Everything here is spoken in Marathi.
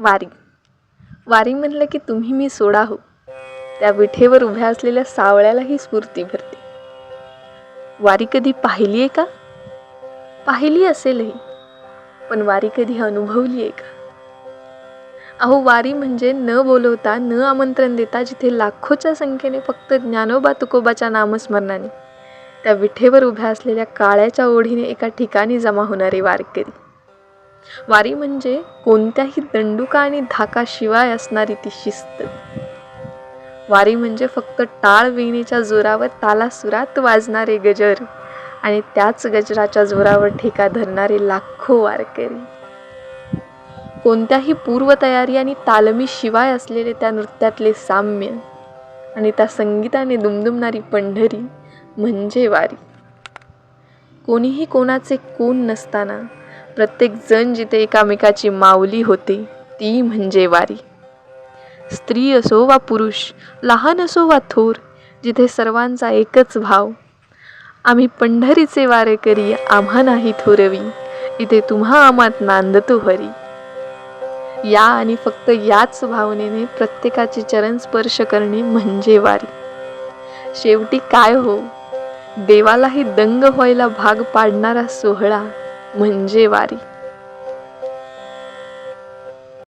वारी. वारी म्हणलं की तुम्ही मी सोडा हो. त्या विठेवर उभ्या असलेल्या सावळ्यालाही स्फूर्ती भरते. वारी कधी पाहिली आहे का? पाहिली असेलही, पण वारी कधी अनुभवली आहे का? अहो, वारी म्हणजे न बोलवता, न आमंत्रण देता, जिथे लाखोच्या संख्येने फक्त ज्ञानोबा तुकोबाच्या नामस्मरणाने त्या विठेवर उभ्या असलेल्या काळ्याच्या ओढीने एका ठिकाणी जमा होणारे वारकरी. वारी म्हणजे कोणत्याही दंडुका आणि धाकाशिवाय असणारी ती शिस्त. वारी म्हणजे फक्त टाळ वीणेच्या जोरावर तालासुरात वाजणारे गजर आणि त्याच गजराच्या जोरावर ठेका धरणारे लाखो वारकरी. कोणत्याही पूर्वतयारी आणि तालमी शिवाय असलेले त्या नृत्यातले साम्य आणि त्या संगीताने दुमदुमणारी पंढरी म्हणजे वारी. कोणीही कोणाचे कोण नसताना प्रत्येक जण जिथे एकामेकाची माऊली होते ती म्हणजे वारी. स्त्री असो वा पुरुष, लहान असो वा थोर, जिथे सर्वांचा एकच भाव, आम्ही पंढरीचे वारेकरी, आम्हा नाही थोरवी, इथे तुम्हा आम्हात नांदतो हरी. या आणि फक्त याच भावनेने प्रत्येकाचे चरण स्पर्श करणे म्हणजे वारी. शेवटी काय हो, देवालाही दंग व्हायला भाग पाडणारा सोहळा म्हणजे वारी.